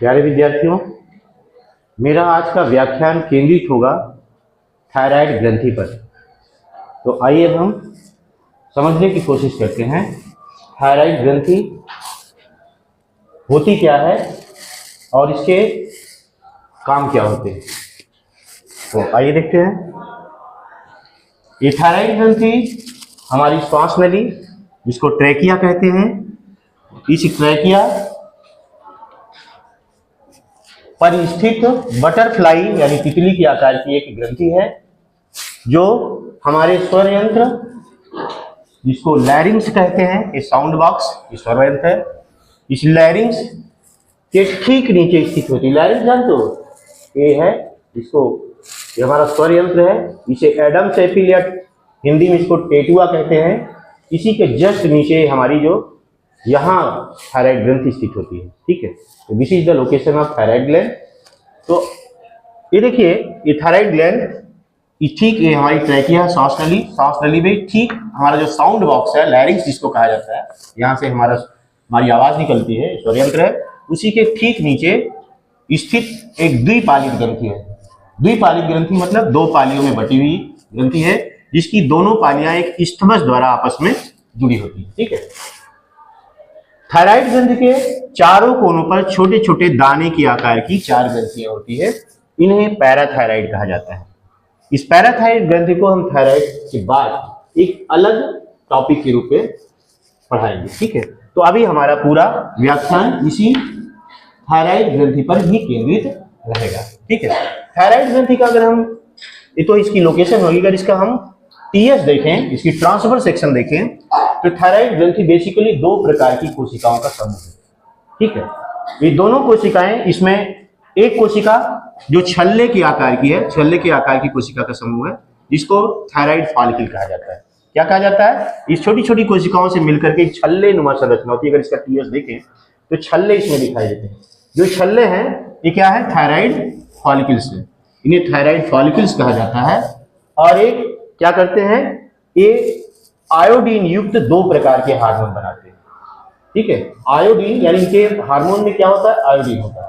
प्यारे विद्यार्थियों, मेरा आज का व्याख्यान केंद्रित होगा थायराइड ग्रंथि पर। तो आइए अब हम समझने की कोशिश करते हैं थायराइड ग्रंथि होती क्या है और इसके काम क्या होते हैं। तो आइए देखते हैं। ये थायराइड ग्रंथि हमारी श्वास नली, जिसको ट्रैकिया कहते हैं, इस ट्रैकिया पर स्थित बटरफ्लाई यानी तितली के आकार की एक ग्रंथि है, जो हमारे स्वर यंत्र, जिसको लैरिंग्स कहते हैं, ये साउंड बॉक्स स्वर यंत्र है, इस लैरिंग्स के ठीक नीचे स्थित होती है। लैरिंग्स जानते हो, ये है इसको, ये हमारा स्वर यंत्र है, इसे एडम्स एपिलेट, हिंदी में इसको टेटुआ कहते हैं। इसी के जस्ट नीचे हमारी जो यहाँ थायराइड ग्रंथि स्थित होती है। ठीक है, तो this is the location of thyroid gland. तो ये देखिए, ये थायराइड ग्लैंड ठीक ये हमारी ट्रैकिया, सांस नली में ठीक हमारा जो साउंड बॉक्स है, लैरिंग्स जिसको कहा जाता है, यहाँ से हमारी आवाज निकलती है, स्वर यंत्र है, उसी के ठीक नीचे स्थित एक द्विपालित ग्रंथि है। द्विपालित ग्रंथि मतलब दो पालियों में बटी हुई ग्रंथि है, जिसकी दोनों पालियां एक इस्थमस द्वारा आपस में जुड़ी होती है। ठीक है, थायराइड ग्रंथि के चारों कोनों पर छोटे छोटे दाने के आकार की 4 ग्रंथियां होती है। इन्हें पैराथायराइड कहा जाता है। इस पैराथायराइड ग्रंथि को हम थायराइड के बाद एक अलग टॉपिक के रूप में पढ़ाएंगे। ठीक है, तो अभी हमारा पूरा व्याख्यान इसी थायराइड ग्रंथि पर ही केंद्रित रहेगा। ठीक है, थायराइड ग्रंथि का अगर हम, ये तो इसकी लोकेशन होगी, अगर इसका हम टीएस देखें, इसकी ट्रांसफर सेक्शन देखें, तो थायराइड ग्रंथि बेसिकली 2 प्रकार की कोशिकाओं का समूह है। ठीक है, ये दोनों कोशिकाएं, इसमें एक कोशिका जो छल्ले के आकार की है, छल्ले के आकार की कोशिका का समूह है, जिसको थायराइड फॉलिकल कहा जाता है। क्या कहा जाता है? इस छोटी छोटी कोशिकाओं से मिलकर के छल्ले नुमा संरचना होती है। अगर इसका टीएस देखें तो छल्ले इसमें दिखाई देते हैं। जो छल्ले हैं ये क्या है? थायराइड फॉलिकल्स है। इन्हें थायराइड फॉलिकल्स कहा जाता है। और एक क्या करते हैं, ये आयोडीन युक्त 2 प्रकार के हार्मोन बनाते हैं। ठीक है, आयोडीन यानी इनके हार्मोन में क्या होता है? आयोडीन होता है।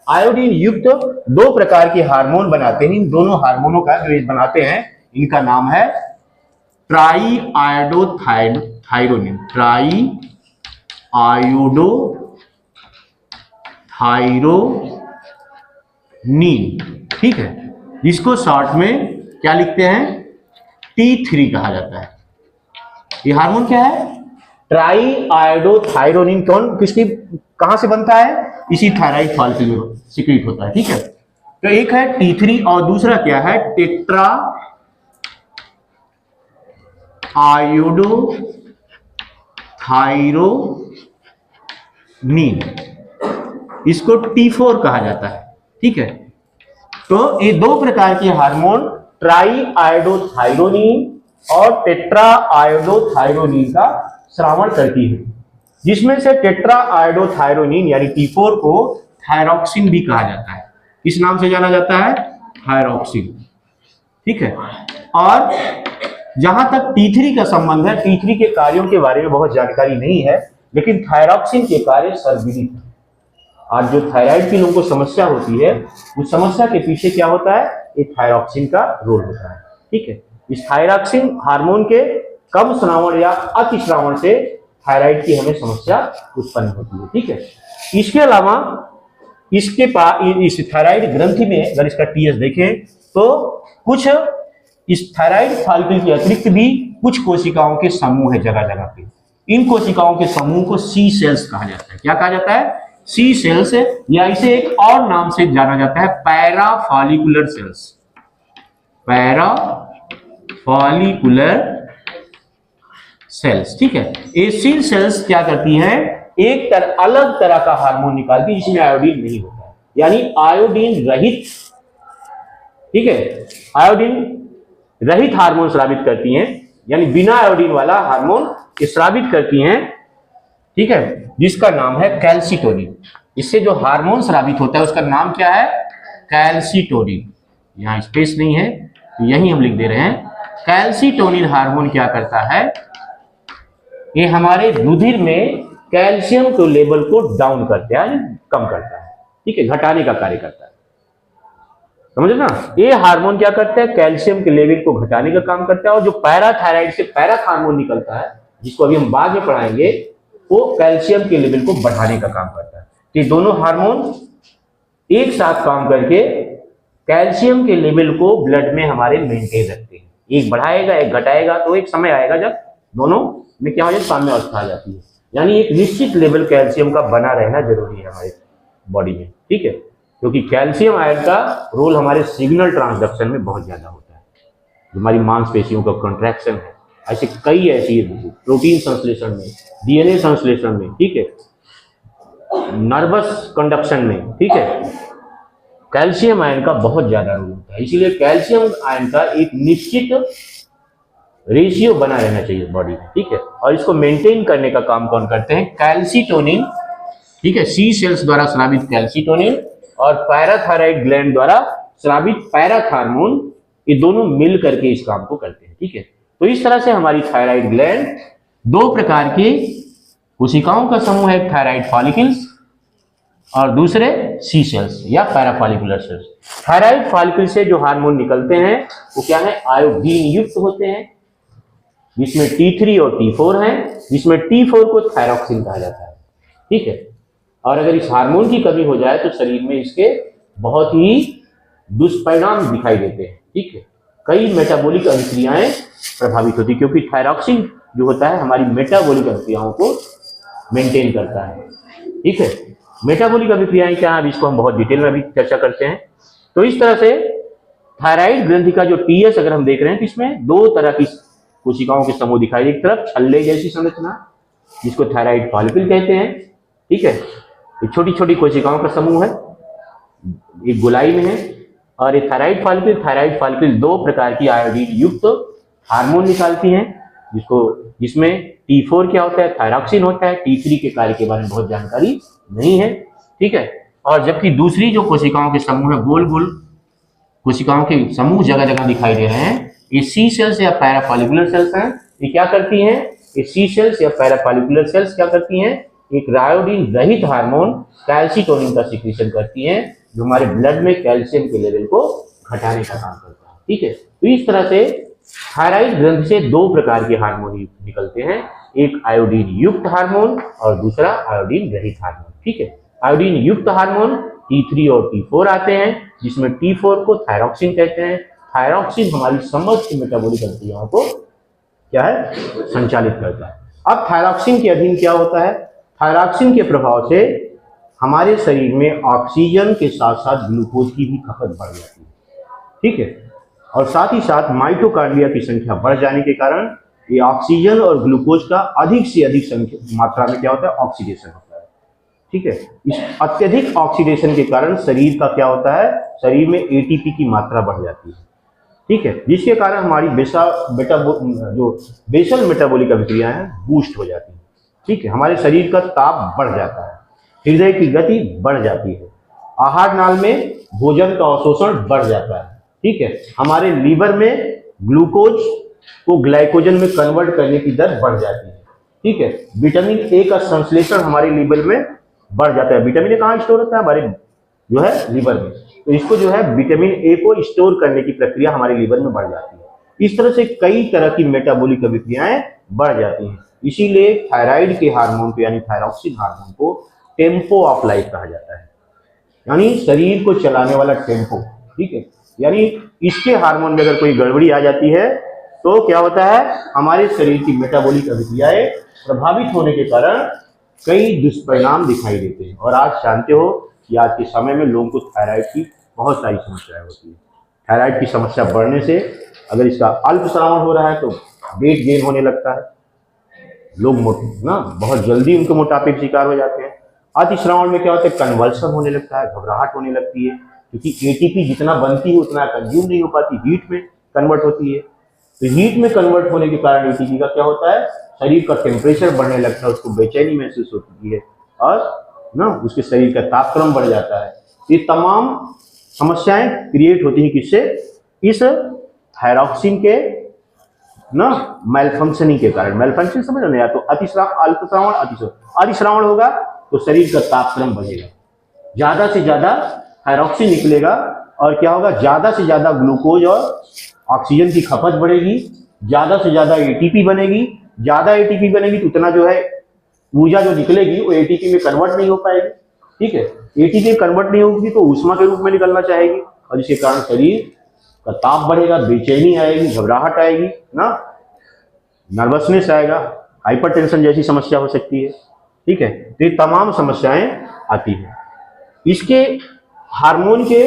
आयोडीन युक्त 2 प्रकार के हार्मोन बनाते हैं। इन दोनों हार्मोनों का जो ये बनाते हैं, इनका नाम है ट्राई आयोडोथायरोनिन। Try iodothyronine. ठीक है, जिसको शॉर्ट में क्या लिखते हैं? T3 कहा जाता है। ये हार्मोन क्या है? Try iodothyronine. कहां से बनता है? इसी थायराइड फॉलिकल में सिक्रीट होता है। ठीक है, तो एक है T3 और दूसरा क्या है? टेट्रा आयोडोथायरोनिन, इसको T4 कहा जाता है। ठीक है, तो ये 2 प्रकार के हार्मोन ट्राई आयोडोथायरोनिन और टेट्रा आयोडोथायरोनिन का श्रावण करती है, जिसमें से टेट्रा आयोडोथायरोनिन यानी T4 को थायरॉक्सिन भी कहा जाता है। किस नाम से जाना जाता है? थायरॉक्सिन। ठीक है, और जहां तक T3 का संबंध है, T3 के कार्यों के बारे में बहुत जानकारी नहीं है, लेकिन थायरॉक्सिन के कार्य सर्वविदित है। आज जो थायराइड की लोगों को समस्या होती है, उस समस्या के पीछे क्या होता है? ये थायरॉक्सिन का रोल होता है। ठीक है, इस थायरॉक्सिन हार्मोन के कम श्रावण या अति श्रावण से थायराइड की हमें समस्या उत्पन्न होती है। ठीक है, इसके अलावा इसके पास इस थायराइड ग्रंथि में अगर इसका टीएस देखें तो कुछ इस थायराइड फॉलिकल के अतिरिक्त भी कुछ कोशिकाओं के समूह है जगह जगह पे। इन कोशिकाओं के समूह को सी सेल्स कहा जाता है। क्या कहा जाता है? सी सेल्स, या इसे एक और नाम से जाना जाता है पैराफॉलिकुलर सेल्स। Parafollicular sales. ठीक है, ये सी सेल्स क्या करती हैं? अलग तरह का हार्मोन निकालती है, जिसमें आयोडीन नहीं होता है, यानी आयोडीन रहित। ठीक है, आयोडीन रहित हार्मोन स्रावित करती हैं, यानी बिना आयोडीन वाला हार्मोन स्रावित करती हैं। ठीक है, जिसका नाम है कैल्सिटोनिन। इससे जो हार्मोन स्रावित होता है उसका नाम क्या है? कैल्सिटोनिन। यहाँ स्पेस नहीं है तो यही हम लिख दे रहे हैं। कैल्सिटोनिन हार्मोन क्या करता है? ये हमारे रुधिर में कैल्शियम के लेवल को डाउन करता है, कम करता है। ठीक है, घटाने का कार्य करता है, समझे ना। ये हार्मोन क्या करता है, कैल्शियम के लेवल को घटाने का काम करता है। और जो पैराथायराइड से पैराथ हार्मोन निकलता है, जिसको अभी हम बाद में पढ़ाएंगे, वो कैल्शियम के लेवल को बढ़ाने का काम करता है। तो ये दोनों हार्मोन एक साथ काम करके कैल्शियम के लेवल को ब्लड में हमारे मेंटेन रखते हैं। एक बढ़ाएगा एक घटाएगा, तो एक समय आएगा जब दोनों में क्या हो जाए, साम्य अवस्था आ जाती है। यानी एक निश्चित लेवल कैल्शियम का बना रहना जरूरी है हमारे बॉडी में, ठीक है, क्योंकि कैल्शियम आयन का रोल हमारे सिग्नल ट्रांसडक्शन में बहुत ज्यादा होता है। हमारी मांसपेशियों का कंट्रैक्शन है, ऐसे कई ऐसी प्रोटीन संश्लेषण में, डीएनए संश्लेषण में, ठीक है, नर्वस कंडक्शन में, ठीक है, कैल्शियम आयन का बहुत ज्यादा रोल होता है। इसीलिए कैल्शियम आयन का एक निश्चित रेशियो बना रहना चाहिए बॉडी में, ठीक है। और इसको मेंटेन करने का काम कौन करते हैं, कैल्सिटोनिन, ठीक है, सी सेल्स द्वारा स्रावित कैल्सिटोनिन और पैराथायराइड ग्लैंड द्वारा स्रावित पैराथ हार्मोन, ये दोनों मिल करके इस काम को करते हैं, ठीक है। तो इस तरह से हमारी थायराइड ग्लैंड दो प्रकार की कोशिकाओं का समूह है, थायराइड फॉलिकल्स और दूसरे सी सेल्स या पैराफॉलिकुलर सेल्स। थायराइड फॉलिकल से जो हार्मोन निकलते हैं वो क्या है, आयोडीन युक्त होते हैं, जिसमें T3 और T4 है, जिसमें T4 को थायरॉक्सिन कहा जाता है, ठीक है। और अगर इस हार्मोन की कमी हो जाए तो शरीर में इसके बहुत ही दुष्परिणाम दिखाई देते हैं, ठीक है। कई मेटाबॉलिक अभिक्रियाएं प्रभावित होती है, क्योंकि थायरॉक्सिन जो होता है हमारी मेटाबॉलिक अभिक्रियाओं को मेंटेन करता है, ठीक है। मेटाबॉलिक अभिक्रियाएं क्या है, इसको हम बहुत डिटेल में अभी चर्चा करते हैं। तो इस तरह से थायराइड ग्रंथि का जो टीएस अगर हम देख रहे हैं तो इसमें दो तरह की कोशिकाओं के समूह दिखाई दे, एक तरफ छल्ले जैसी संरचना जिसको थायराइड फॉलिकल कहते हैं, ठीक है, ये छोटी छोटी कोशिकाओं का समूह है, एक गोलाई में है। और ये थायराइड फॉलिकल दो प्रकार की आयोडीन युक्त हार्मोन निकालती हैं, जिसमें T4 क्या होता है, थायरॉक्सिन होता है, T3 के कार्य के बारे में बहुत जानकारी नहीं है, ठीक है। और जबकि दूसरी जो कोशिकाओं के समूह है, गोल गोल कोशिकाओं के समूह जगह जगह दिखाई दे रहे हैं, ये सी सेल्स या पैराफॉलिकुलर सेल्स हैं। ये क्या करती हैं, ये सी सेल्स या पैराफॉलिकुलर सेल्स क्या करती हैं, एक रायोडीन रहित हार्मोन कैल्सिटोनिन का सिक्रीशन करती हैं, जो हमारे ब्लड में कैल्शियम के लेवल को घटाने का काम करता है, ठीक है। तो इस तरह से थायराइड ग्रंथि से दो प्रकार के हार्मोन निकलते हैं, एक आयोडीन युक्त हार्मोन और दूसरा आयोडीन रहित हार्मोन, ठीक है। आयोडीन युक्त हार्मोन T3 और T4 आते हैं, जिसमें T4 को थायरॉक्सिन कहते हैं। थायरॉक्सिन हमारी समस्त मेटाबॉलिक अभिक्रियाओं को क्या है, संचालित करता है। अब थायरॉक्सिन के अधीन क्या होता है, थायरॉक्सिन के प्रभाव से हमारे शरीर में ऑक्सीजन के साथ साथ ग्लूकोज की भी खपत बढ़ जाती है, ठीक है। और साथ ही साथ माइटोकांड्रिया की संख्या बढ़ जाने के कारण ये ऑक्सीजन और ग्लूकोज का अधिक से अधिक मात्रा में क्या होता है, ऑक्सीडेशन होता है, ठीक है। इस अत्यधिक ऑक्सीडेशन के कारण शरीर का क्या होता है, शरीर में एटीपी की मात्रा बढ़ जाती है, ठीक है, जिसके कारण हमारी बेसल मेटाबॉलिक अभिक्रिया है बूस्ट हो जाती है, ठीक है। हमारे शरीर का ताप बढ़ जाता है, हृदय की गति बढ़ जाती है, आहार नाल में भोजन का अवशोषण बढ़ जाता है, ठीक है। हमारे लीवर में ग्लूकोज को ग्लाइकोजन में कन्वर्ट करने की दर बढ़ जाती है, ठीक है। विटामिन ए का संश्लेषण हमारे लीवर में बढ़ जाता है। विटामिन ए कहाँ स्टोर होता है, हमारे जो है लीवर में, तो इसको जो है विटामिन ए को स्टोर करने की प्रक्रिया हमारे लीवर में बढ़ जाती है। इस तरह से कई तरह की मेटाबॉलिक अभिक्रियाएं बढ़ जाती हैं। इसीलिए थायराइड के हार्मोन को यानी थायरॉक्सिन हार्मोन को टेम्पो ऑफ लाइफ कहा जाता है, यानी शरीर को चलाने वाला टेम्पो, ठीक है। यानी इसके हार्मोन में अगर कोई गड़बड़ी आ जाती है तो क्या होता है, हमारे शरीर की मेटाबॉलिक अभिक्रियाएं प्रभावित होने के कारण कई दुष्परिणाम दिखाई देते हैं। और आज जानते हो कि आज के समय में लोगों को थायराइड की बहुत सारी समस्याएं होती है। थायराइड की समस्या बढ़ने से अगर इसका अल्पश्रावण हो रहा है तो वेट गेन होने लगता है, लोग बहुत जल्दी उनको मोटापे के शिकार हो जाते हैं। अतिश्रावण में क्या होता है, कन्वल्सन होने लगता है, घबराहट होने लगती है, क्योंकि एटीपी जितना बनती है उतना कंज्यूम नहीं हो पाती, हीट में कन्वर्ट होती है। तो हीट में कन्वर्ट होने के कारण एटीपी का क्या होता है, शरीर का टेम्परेचर बढ़ने लगता है, उसको बेचैनी महसूस होती है और उसके शरीर का तापक्रम बढ़ जाता है। ये तमाम समस्याएं क्रिएट होती हैं किससे, इस थायरॉक्सिन के मेलफंक्शनिंग के कारण। मेलफंक्शन समझ रहे हैं, तो अतिश्रावण, अल्पश्रावण, अतिश्रावण होगा तो शरीर का तापक्रम बढ़ेगा, ज्यादा से ज्यादा थायरॉक्सिन निकलेगा और क्या होगा, ज्यादा से ज्यादा ग्लूकोज और ऑक्सीजन की खपत बढ़ेगी, ज्यादा से ज्यादा एटीपी बनेगी। ज्यादा एटीपी बनेगी तो उतना जो है ऊर्जा जो निकलेगी वो एटीपी में कन्वर्ट नहीं हो पाएगी। ठीक है, एटीपी कन्वर्ट नहीं होगी तो ऊष्मा के रूप में निकलना चाहेगी और जिसके कारण शरीर का ताप बढ़ेगा, बेचैनी आएगी, घबराहट आएगी ना, नर्वसनेस आएगा, हाइपरटेंशन जैसी समस्या हो सकती है। ठीक है, तो ये तमाम समस्याएं आती हैं। इसके हार्मोन के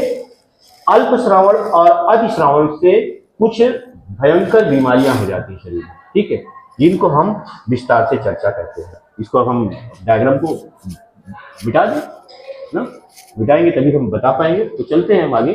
अल्प श्रावण और अतिश्रावण से कुछ भयंकर बीमारियां हो जाती हैं शरीर में। ठीक है, जिनको हम विस्तार से चर्चा करते हैं। इसको हम डायग्राम को मिटा दें ना, मिटाएंगे तभी हम बता पाएंगे। तो चलते हैं हम आगे।